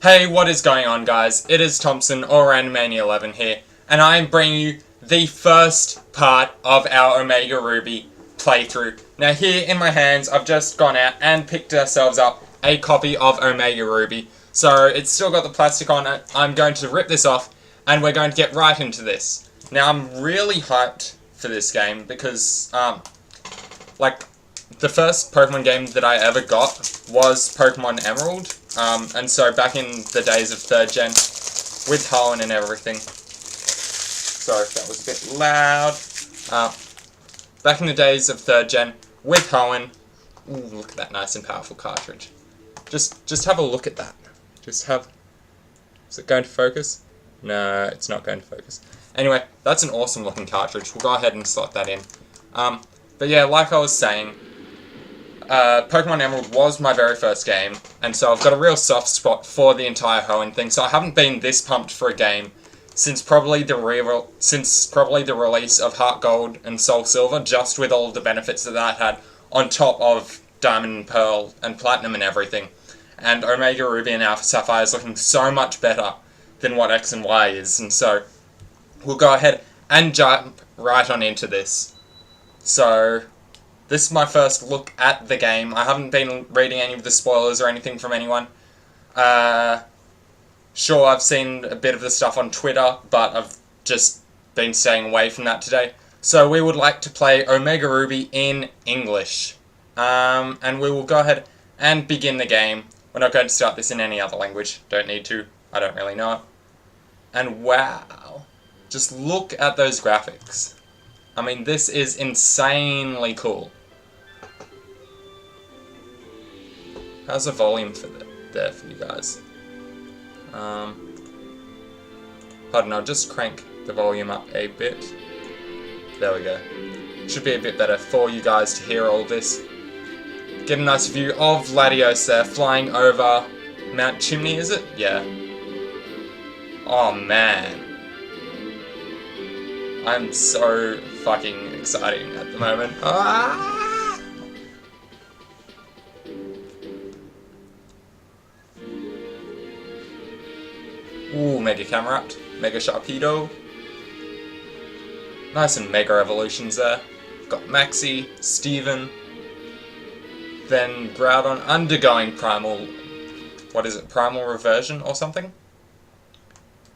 Hey, what is going on, guys? It is Thompson, or Randomania11 here, and I am bringing you the first part of our Omega Ruby playthrough. Now here in my hands, I've just gone out and picked ourselves up a copy of Omega Ruby. So it's still got the plastic on it. I'm going to rip this off, and we're going to get right into this. Now I'm really hyped for this game because, the first Pokemon game that I ever got was Pokemon Emerald. And so back in the days of 3rd gen, with Hoenn and everything. Sorry if that was a bit loud. Back in the days of 3rd gen, with Hoenn. Ooh, look at that nice and powerful cartridge. Just have a look at that. Is it going to focus? No, it's not going to focus. Anyway, that's an awesome looking cartridge. We'll go ahead and slot that in. But yeah, like I was saying, Pokemon Emerald was my very first game, and so I've got a real soft spot for the entire Hoenn thing, so I haven't been this pumped for a game since probably the release of Heart Gold and Soul Silver, just with all of the benefits that had, on top of Diamond and Pearl and Platinum and everything. And Omega Ruby and Alpha Sapphire is looking so much better than what X and Y is, and so we'll go ahead and jump right on into this. So this is my first look at the game. I haven't been reading any of the spoilers or anything from anyone. Sure, I've seen a bit of the stuff on Twitter, but I've just been staying away from that today. So we would like to play Omega Ruby in English. And we will go ahead and begin the game. We're not going to start this in any other language. Don't need to. I don't really know it. And wow. Just look at those graphics. I mean, this is insanely cool. How's the volume for there for you guys? Pardon, I'll just crank the volume up a bit. There we go. Should be a bit better for you guys to hear all this. Get a nice view of Latios there, flying over Mount Chimney, is it? Yeah. Oh man. I'm so fucking excited at the moment. Ah! Ooh, Mega Camerupt, Mega Sharpedo. Nice and Mega Evolutions there. Got Maxie, Steven. Then Groudon undergoing Primal... What is it? Primal Reversion or something?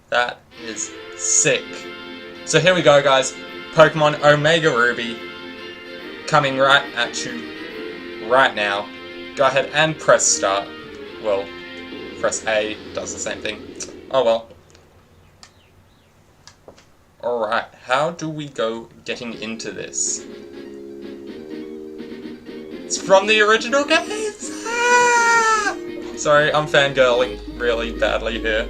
That is sick. So here we go, guys. Pokemon Omega Ruby. Coming right at you right now. Go ahead and press start. Well, press A does the same thing. Oh well. Alright, how do we go getting into this? It's from the original games! Ah! Sorry, I'm fangirling really badly here.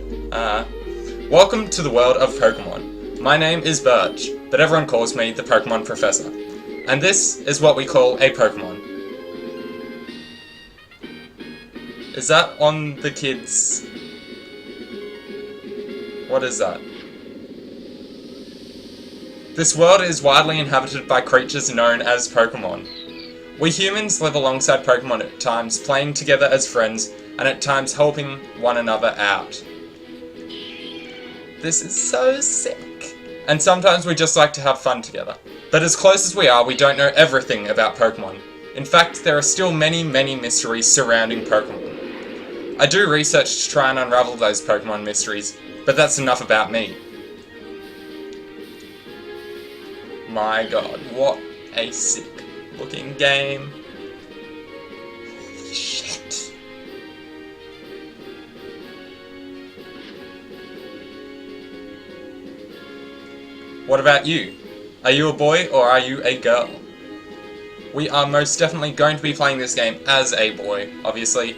Welcome to the world of Pokemon. My name is Birch, but everyone calls me the Pokemon Professor. And this is what we call a Pokemon. Is that on the kids? What is that? This world is widely inhabited by creatures known as Pokemon. We humans live alongside Pokemon at times, playing together as friends, and at times helping one another out. This is so sick. And sometimes we just like to have fun together. But as close as we are, we don't know everything about Pokemon. In fact, there are still many, many mysteries surrounding Pokemon. I do research to try and unravel those Pokemon mysteries, but that's enough about me. My god, what a sick looking game. Holy shit. What about you? Are you a boy or are you a girl? We are most definitely going to be playing this game as a boy, obviously.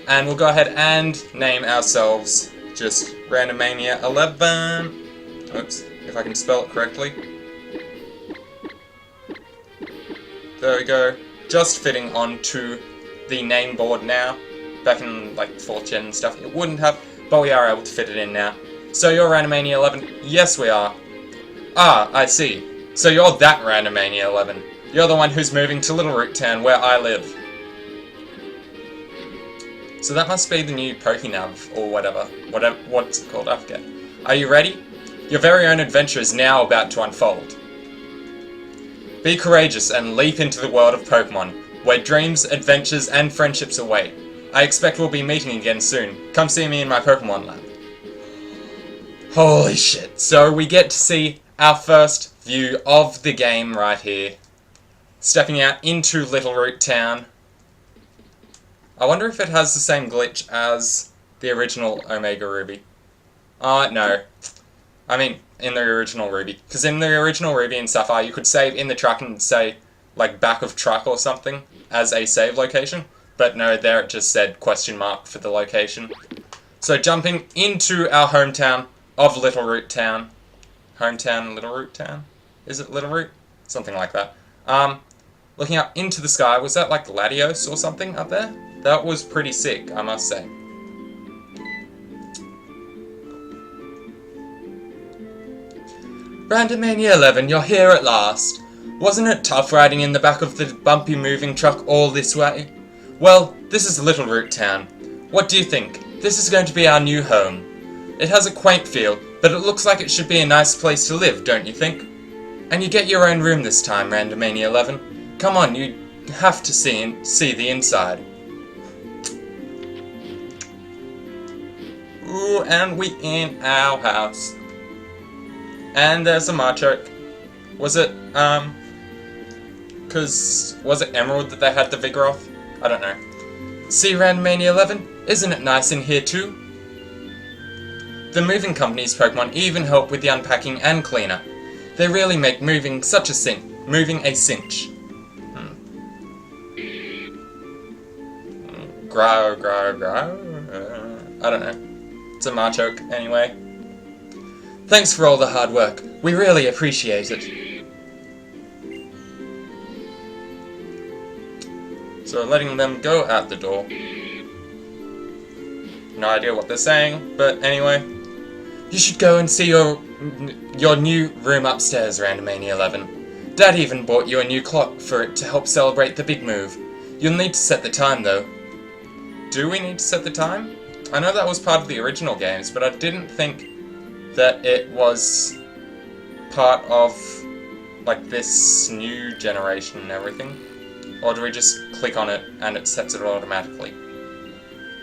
And we'll go ahead and name ourselves just Randomania11. Oops, if I can spell it correctly. There we go. Just fitting onto the name board now. Back in like 4th gen and stuff, it wouldn't have, but we are able to fit it in now. So you're Randomania11? Yes, we are. Ah, I see. So you're that Randomania11. You're the one who's moving to Little Root Town, where I live. So that must be the new Pokénav, or whatever. What's it called? I forget. Are you ready? Your very own adventure is now about to unfold. Be courageous and leap into the world of Pokemon, where dreams, adventures, and friendships await. I expect we'll be meeting again soon. Come see me in my Pokemon lab. Holy shit. So we get to see our first view of the game right here. Stepping out into Littleroot Town. I wonder if it has the same glitch as the original Omega Ruby. No. I mean, in the original Ruby. Because in the original Ruby and Sapphire, you could save in the truck and say, like, back of truck or something as a save location. But no, there it just said question mark for the location. So jumping into our hometown of Littleroot Town. Hometown, Littleroot Town? Is it Littleroot? Something like that. Looking up into the sky, was that like Latios or something up there? That was pretty sick, I must say. Randomania 11, you're here at last. Wasn't it tough riding in the back of the bumpy moving truck all this way? Well, this is Littleroot Town. What do you think? This is going to be our new home. It has a quaint feel, but it looks like it should be a nice place to live, don't you think? And you get your own room this time, Randomania 11. Come on, you have to see the inside. Ooh, and we in our house. And there's a Machoke. Was it, was it Emerald that they had the Vigoroth? I don't know. See, Randomania 11? Isn't it nice in here too? The moving company's Pokemon even help with the unpacking and cleanup. They really make moving a cinch. I don't know. It's a Machoke, anyway. Thanks for all the hard work. We really appreciate it. So letting them go out the door. No idea what they're saying, but anyway. You should go and see your new room upstairs, Randomania 11. Dad even bought you a new clock for it to help celebrate the big move. You'll need to set the time, though. Do we need to set the time? I know that was part of the original games, but I didn't think that it was part of, like, this new generation and everything. Or do we just click on it and it sets it automatically?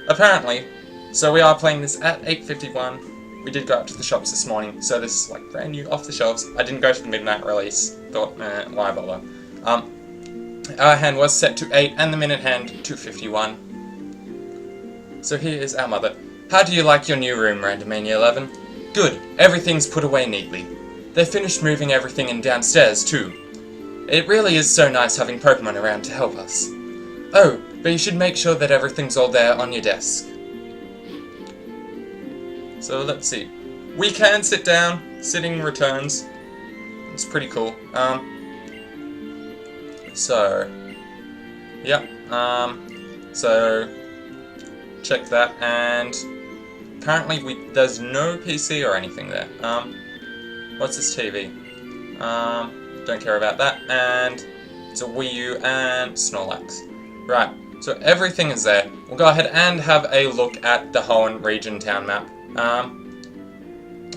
Apparently. So we are playing this at 8:51. We did go out to the shops this morning, so this is, like, brand new, off the shelves. I didn't go to the midnight release. Thought, why bother? Our hand was set to 8 and the minute hand to 51. So here is our mother. How do you like your new room, Randomania 11? Good. Everything's put away neatly. They finished moving everything in downstairs, too. It really is so nice having Pokemon around to help us. Oh, but you should make sure that everything's all there on your desk. So let's see. We can sit down. Sitting returns. It's pretty cool. Yep. So check that, and apparently there's no PC or anything there. What's this TV? Don't care about that, and it's a Wii U and Snorlax. Right, so everything is there. We'll go ahead and have a look at the Hoenn region town map.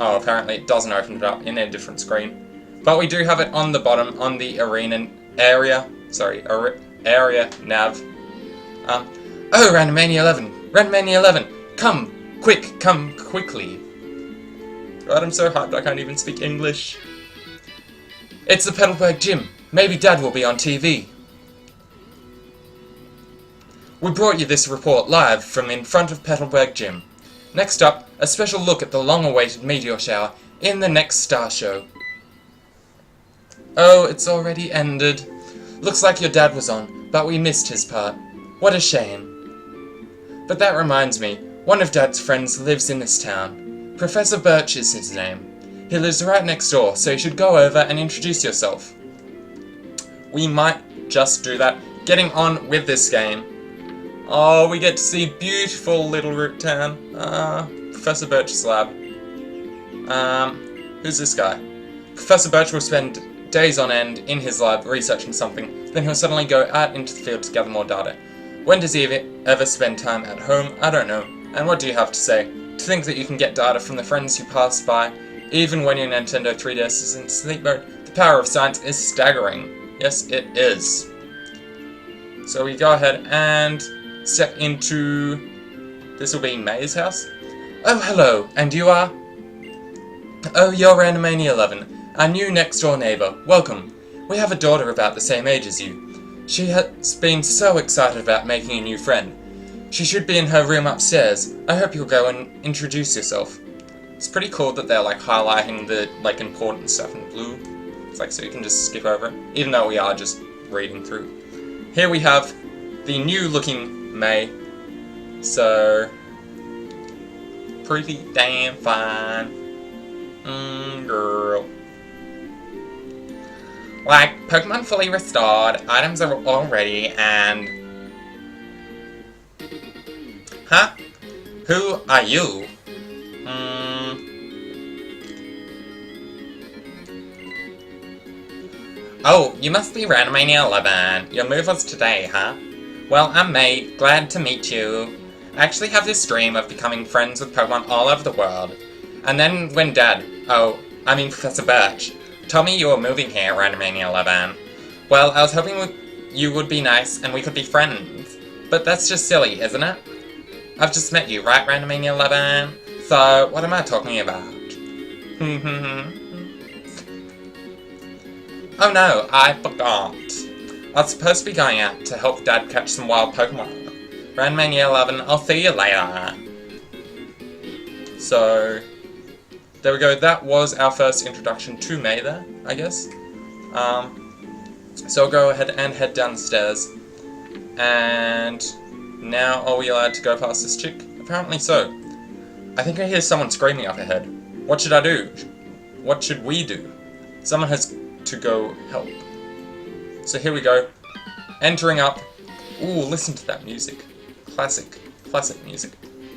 Oh, apparently it doesn't open it up in a different screen. But we do have it on the bottom, on the arena area. Sorry, area nav. Oh, Randomania 11! Randomania 11! Come! Quick! Come quickly! God, I'm so hyped I can't even speak English. It's the Petalburg Gym. Maybe Dad will be on TV. We brought you this report live from in front of Petalburg Gym. Next up, a special look at the long-awaited meteor shower in the next star show. Oh, it's already ended. Looks like your dad was on, but we missed his part. What a shame. But that reminds me, one of Dad's friends lives in this town. Professor Birch is his name. He lives right next door, so you should go over and introduce yourself. We might just do that. Getting on with this game. Oh, we get to see beautiful Littleroot Town. Professor Birch's lab. Who's this guy? Professor Birch will spend days on end in his lab researching something, then he'll suddenly go out into the field to gather more data. When does he ever spend time at home? I don't know. And what do you have to say? To think that you can get data from the friends you pass by, even when your Nintendo 3DS is in sleep mode, the power of science is staggering. Yes, it is. So we go ahead and step into... this will be May's house. Oh, hello, and you are? Oh, you're Randomania 11, our new next-door neighbour. Welcome. We have a daughter about the same age as you. She has been so excited about making a new friend. She should be in her room upstairs. I hope you'll go and introduce yourself. It's pretty cool that they're, like, highlighting the, like, important stuff in blue. It's like, so you can just skip over it, even though we are just reading through. Here we have the new-looking May. So... pretty damn fine. Girl. Like, Pokemon fully restored, items are all ready, and... Huh? Who are you? Oh, you must be Randomania 11. Your move was today, huh? Well, I'm May. Glad to meet you. I actually have this dream of becoming friends with Pokemon all over the world. And then when Dad, Professor Birch, told me you were moving here, Randomania 11. Well, I was hoping you would be nice and we could be friends. But that's just silly, isn't it? I've just met you, right, Randomania 11? So, what am I talking about? Oh no, I forgot. I was supposed to be going out to help Dad catch some wild Pokemon. Randomania 11, I'll see you later. So, there we go, that was our first introduction to May there, I guess. So I'll go ahead and head downstairs. And now are we allowed to go past this chick? Apparently so. I think I hear someone screaming up ahead. What should I do? What should we do? Someone has to go help. So here we go. Entering up. Ooh, listen to that music. Classic music.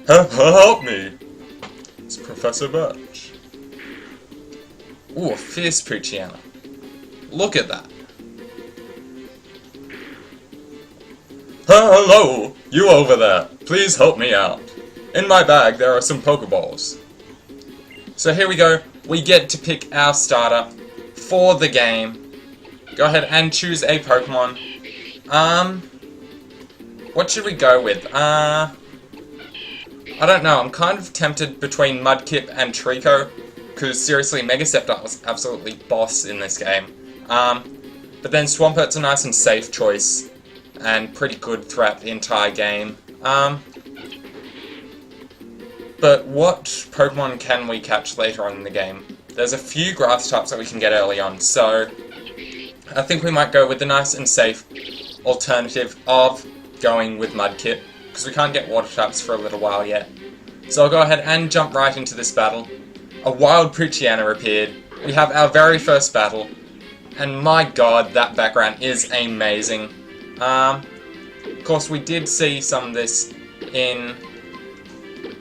Help me! It's Professor Birch. Ooh, a fierce Poochyena. Look at that. Hello! You over there. Please help me out. In my bag there are some Pokeballs. So here we go. We get to pick our starter for the game. Go ahead and choose a Pokemon. What should we go with? I don't know. I'm kind of tempted between Mudkip and Trico. Because seriously, Megasceptor was absolutely boss in this game. But then Swampert's a nice and safe choice. And pretty good throughout the entire game. But what Pokemon can we catch later on in the game? There's a few grass types that we can get early on, so I think we might go with the nice and safe alternative of going with Mudkip, because we can't get water types for a little while yet. So I'll go ahead and jump right into this battle. A wild Poochyena appeared. We have our very first battle, and my god, that background is amazing. Of course, we did see some of this in...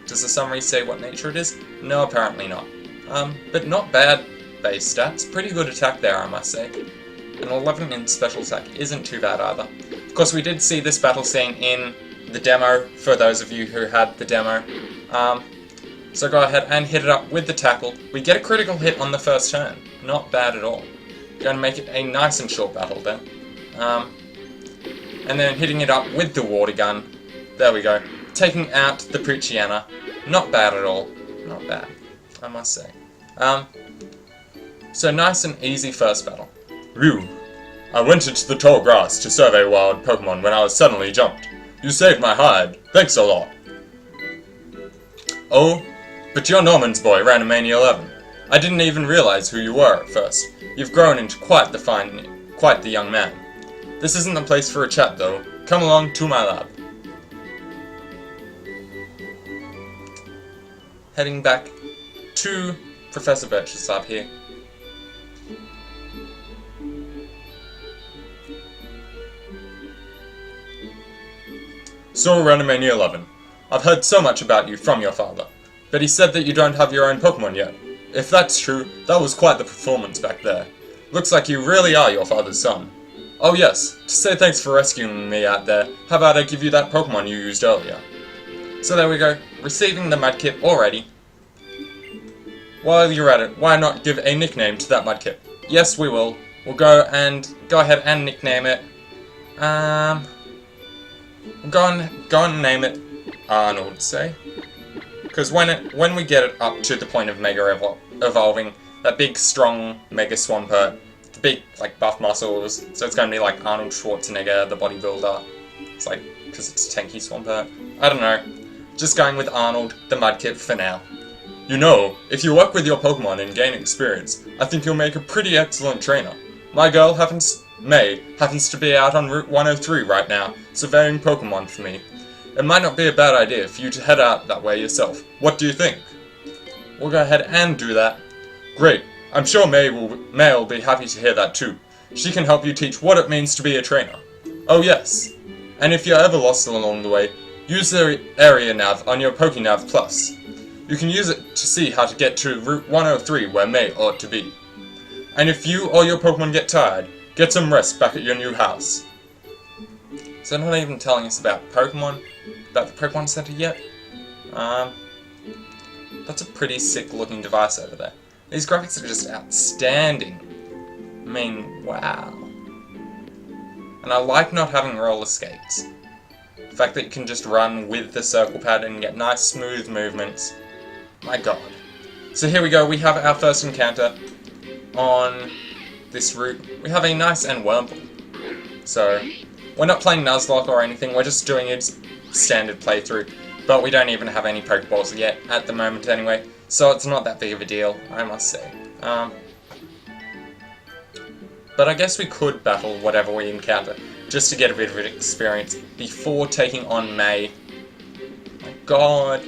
Does the summary say what nature it is? No, apparently not. But not bad base stats. Pretty good attack there, I must say. An 11 in special attack isn't too bad either. Of course, we did see this battle scene in the demo, for those of you who had the demo. So go ahead and hit it up with the tackle. We get a critical hit on the first turn. Not bad at all. Going to make it a nice and short battle then. And then hitting it up with the water gun. There we go. Taking out the Poochyena. Not bad at all. Not bad, I must say. So nice and easy first battle. Ryu, I went into the tall grass to survey wild Pokemon when I was suddenly jumped. You saved my hide. Thanks a lot. Oh, but you're Norman's boy, Randomania 11. I didn't even realize who you were at first. You've grown into quite the young man. This isn't the place for a chat though. Come along to my lab. Heading back to Professor Birch's lab here. So, Randomania 11, I've heard so much about you from your father, but he said that you don't have your own Pokemon yet. If that's true, that was quite the performance back there. Looks like you really are your father's son. Oh yes, to say thanks for rescuing me out there, how about I give you that Pokemon you used earlier? So there we go, receiving the Mudkip already. While you're at it, why not give a nickname to that Mudkip? Yes, we will. We'll go ahead and nickname it. Go and name it Arnold, say. Because when we get it up to the point of Mega Evolving, that big, strong Mega Swampert, the big, like, buff muscles, so it's going to be like Arnold Schwarzenegger, the bodybuilder. It's like, because it's Tanky Swampert. I don't know. Just going with Arnold, the Mudkip for now. You know, if you work with your Pokemon and gain experience, I think you'll make a pretty excellent trainer. My girl May happens to be out on Route 103 right now, surveying Pokemon for me. It might not be a bad idea for you to head out that way yourself. What do you think? We'll go ahead and do that. Great. I'm sure May will be happy to hear that too. She can help you teach what it means to be a trainer. Oh yes. And if you're ever lost along the way, use the area nav on your PokéNav Plus. You can use it to see how to get to Route 103 where May ought to be. And if you or your Pokemon get tired, get some rest back at your new house. So not even telling us about the Pokemon Center yet. That's a pretty sick looking device over there. These graphics are just outstanding. I mean, wow. And I like not having roller skates. The fact that you can just run with the circle pad and get nice smooth movements. My god. So here we go, we have our first encounter on this route. We have a nice and Wurmple. So, we're not playing Nuzlocke or anything, we're just doing its standard playthrough. But we don't even have any Pokeballs yet, at the moment anyway. So it's not that big of a deal, I must say. But I guess we could battle whatever we encounter, just to get a bit of an experience before taking on May. My god.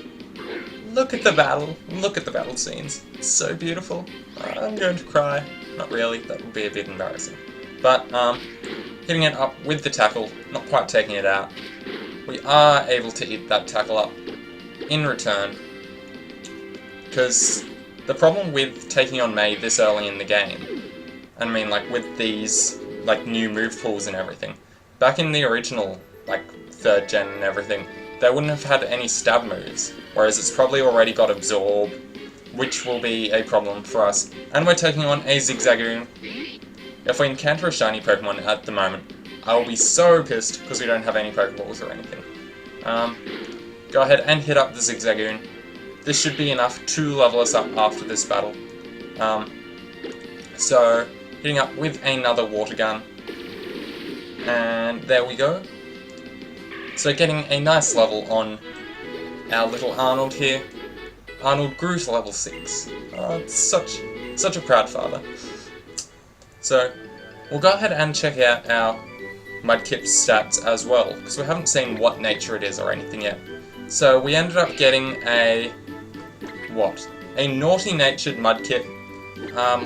Look at the battle. Look at the battle scenes. It's so beautiful. I'm going to cry. Not really, that would be a bit embarrassing. But, hitting it up with the tackle, not quite taking it out. We are able to eat that tackle up in return. Because the problem with taking on May this early in the game, and I mean like with these like new move pools and everything, back in the original like 3rd gen and everything, they wouldn't have had any stab moves, whereas it's probably already got Absorb, which will be a problem for us. And we're taking on a Zigzagoon. If we encounter a shiny Pokemon at the moment, I will be so pissed because we don't have any Pokeballs or anything. Go ahead and hit up the Zigzagoon. This should be enough to level us up after this battle. So, hitting up with another Water Gun. And there we go. So getting a nice level on our little Arnold here. Arnold grew to level 6. Such a proud father. So, we'll go ahead and check out our Mudkip's stats as well, because we haven't seen what nature it is or anything yet. So we ended up getting a naughty-natured Mudkip,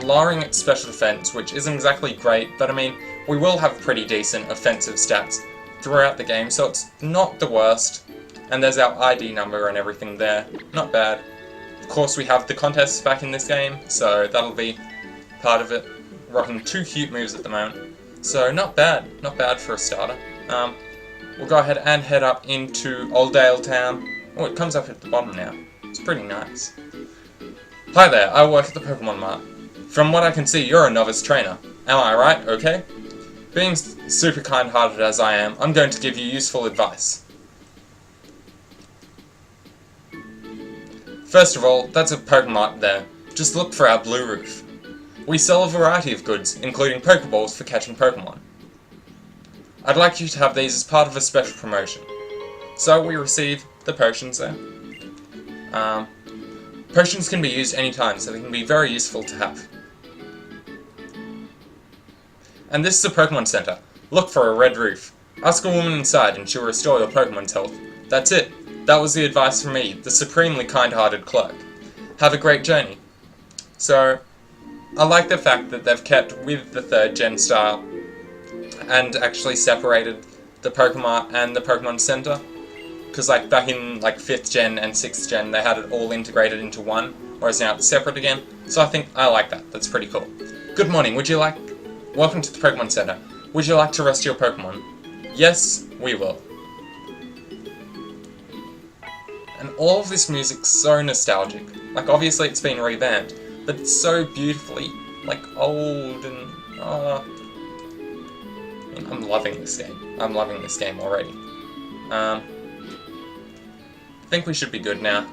lowering its special defense, which isn't exactly great, but I mean, we will have pretty decent offensive stats throughout the game, so it's not the worst. And there's our ID number and everything there. Not bad. Of course, we have the contests back in this game, so that'll be part of it. Rocking 2 cute moves at the moment. So not bad for a starter. We'll go ahead and head up into Oldale Town. Oh, it comes up at the bottom now. It's pretty nice. Hi there, I work at the Pokemon Mart. From what I can see, you're a novice trainer. Am I right, okay? Being super kind-hearted as I am, I'm going to give you useful advice. First of all, that's a Pokemon Mart there. Just look for our blue roof. We sell a variety of goods, including Pokeballs for catching Pokemon. I'd like you to have these as part of a special promotion. So we receive the potions there. Potions can be used anytime, so they can be very useful to have. And this is a Pokemon Center. Look for a red roof. Ask a woman inside and she'll restore your Pokemon's health. That's it. That was the advice from me, the supremely kind-hearted clerk. Have a great journey. So, I like the fact that they've kept with the 3rd gen style and actually separated the Pokemon and the Pokemon Center. Because like back in like 5th gen and 6th gen they had it all integrated into one, whereas now it's separate again. So I think I like that. That's pretty cool. Good morning, welcome to the Pokemon Center. Would you like to rest your Pokemon? Yes, we will. And all of this music's so nostalgic. Like, obviously it's been revamped, but it's so beautifully, like, old and, I'm loving this game. I'm loving this game already. I think we should be good now.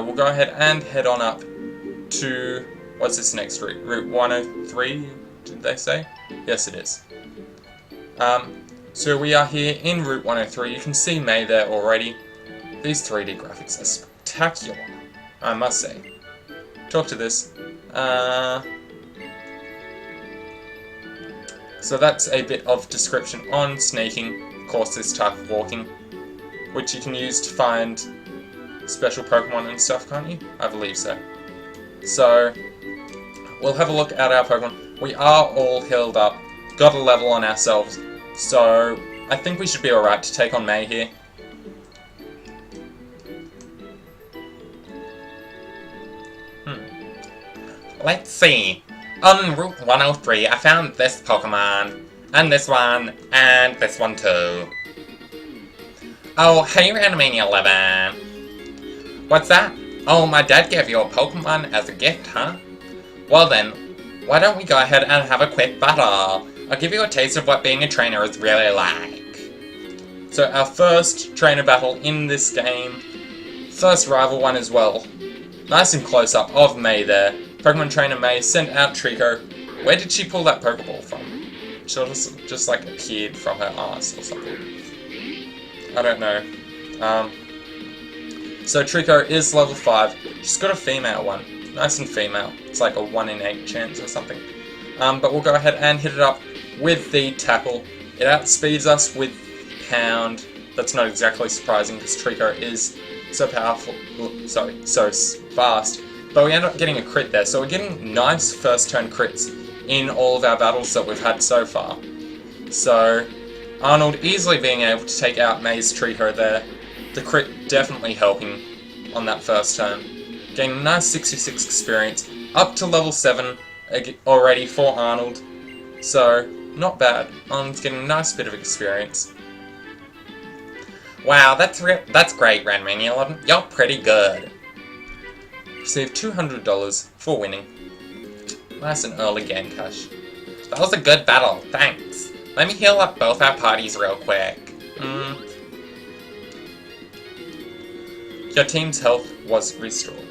We'll go ahead and head on up to, what's this next route? Route 103, did they say? Yes, it is. So we are here in Route 103. You can see May there already. These 3D graphics are spectacular, I must say. Talk to this. So that's a bit of description on snaking, of course this type of walking, which you can use to find special Pokemon and stuff, can't you? I believe so. So, we'll have a look at our Pokemon. We are all healed up, got a level on ourselves, so I think we should be alright to take on May here. Let's see. On Route 103, I found this Pokemon, and this one too. Oh, hey Randomania 11. What's that? Oh, my dad gave you a Pokemon as a gift, huh? Well then, why don't we go ahead and have a quick battle? I'll give you a taste of what being a trainer is really like. So our first trainer battle in this game, first rival one as well. Nice and close up of May there. Pokemon Trainer May sent out Trico. Where did she pull that Pokeball from? She just like appeared from her ass or something. I don't know. So Trico is level 5. She's got a female one. Nice and female. It's like a 1 in 8 chance or something. But we'll go ahead and hit it up with the Tackle. It outspeeds us with Pound. That's not exactly surprising because Trico is so powerful. So fast. But we end up getting a crit there, so we're getting nice first turn crits in all of our battles that we've had so far. So, Arnold easily being able to take out May's Trico there. The crit definitely helping on that first turn. Getting a nice 66 experience, up to level 7 already for Arnold. So, not bad. Arnold's getting a nice bit of experience. Wow, that's great, Randomania 11. You're pretty good. Receive $200 for winning. Nice and early game cash. That was a good battle, thanks. Let me heal up both our parties real quick. Your team's health was restored.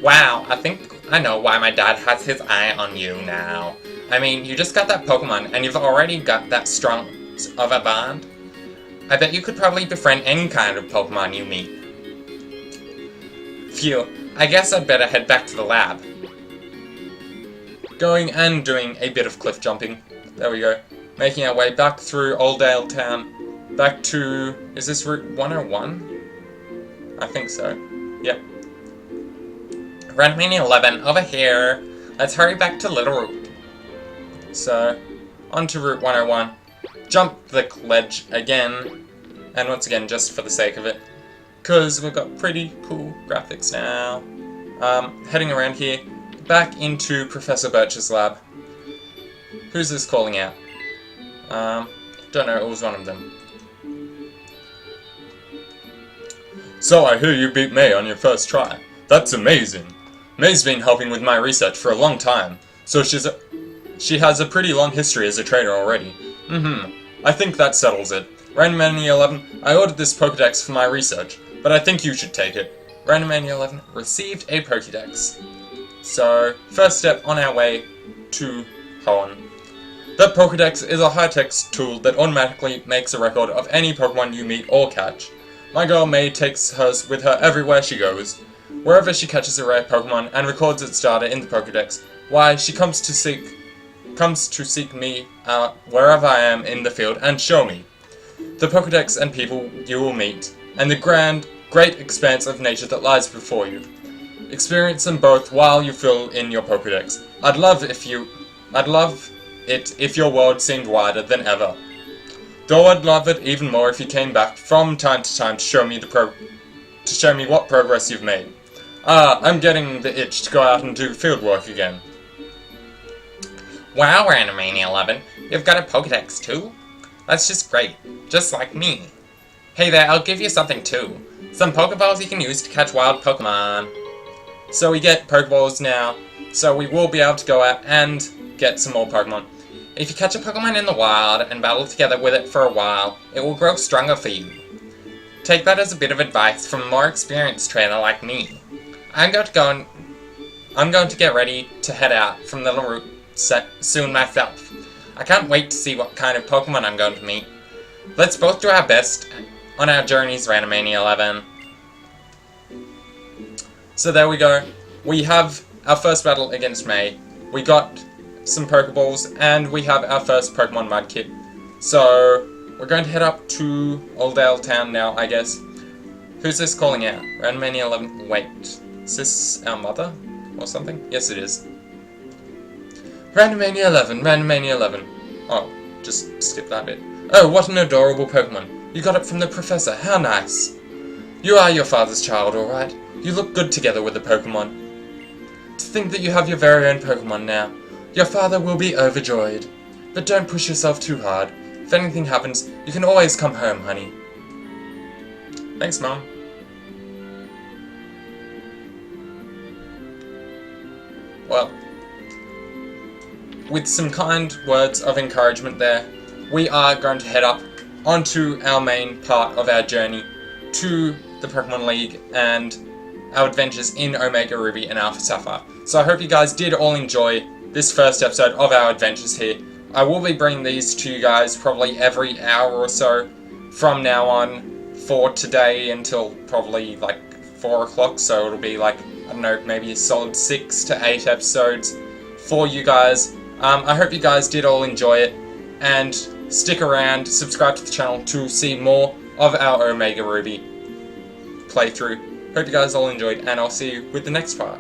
Wow, I think I know why my dad has his eye on you now. I mean, you just got that Pokemon, and you've already got that strong of a bond. I bet you could probably befriend any kind of Pokemon you meet. Phew. I guess I'd better head back to the lab. Going and doing a bit of cliff jumping. There we go. Making our way back through Oldale Town. Back to... is this Route 101? I think so. Yep. Randomania 11, over here. Let's hurry back to Little Root. So, onto Route 101. Jump the ledge again. And once again, just for the sake of it. Because we've got pretty cool graphics now. Heading around here, back into Professor Birch's lab. Who's this calling out? Don't know, it was one of them. So I hear you beat May on your first try. That's amazing. May's been helping with my research for a long time, so she has a pretty long history as a trainer already. I think that settles it. Randomania 11, I ordered this Pokedex for my research, but I think you should take it. Randomania 11 received a Pokedex. So, first step on our way to Hoenn. The Pokedex is a high-tech tool that automatically makes a record of any Pokemon you meet or catch. My girl May takes hers with her everywhere she goes. Wherever she catches a rare Pokemon and records its data in the Pokedex, why, she comes to seek me out wherever I am in the field and show me the Pokedex and people you will meet, and the great expanse of nature that lies before you. Experience them both while you fill in your Pokedex. I'd love it if your world seemed wider than ever. Though I'd love it even more if you came back from time to time to show me what progress you've made. I'm getting the itch to go out and do field work again. Wow, Randomania 11, you've got a Pokedex too? That's just great, just like me. Hey there, I'll give you something too. Some Pokeballs you can use to catch wild Pokemon. So we get Pokeballs now, so we will be able to go out and get some more Pokemon. If you catch a Pokemon in the wild and battle together with it for a while, it will grow stronger for you. Take that as a bit of advice from a more experienced trainer like me. I'm going to get ready to head out from the route soon myself. I can't wait to see what kind of Pokemon I'm going to meet. Let's both do our best on our journeys, Randomania 11. So there we go. We have our first battle against May. We got some Pokeballs, and we have our first Pokemon Mudkip. So we're going to head up to Oldale Town now, I guess. Who's this calling out? Randomania 11. Wait, is this our mother or something? Yes, it is. Randomania 11, Randomania 11. Oh, just skip that bit. Oh, what an adorable Pokemon. You got it from the professor, how nice. You are your father's child, alright. You look good together with the Pokemon. To think that you have your very own Pokemon now. Your father will be overjoyed. But don't push yourself too hard. If anything happens, you can always come home, honey. Thanks, Mom. Well, with some kind words of encouragement there, we are going to head up onto our main part of our journey to the Pokemon League and our adventures in Omega Ruby and Alpha Sapphire. So I hope you guys did all enjoy this first episode of our adventures here. I will be bringing these to you guys probably every hour or so from now on for today until probably like 4 o'clock, so it'll be like, I don't know, maybe a solid 6 to 8 episodes for you guys. I hope you guys did all enjoy it, and stick around, subscribe to the channel to see more of our Omega Ruby playthrough. Hope you guys all enjoyed, and I'll see you with the next part.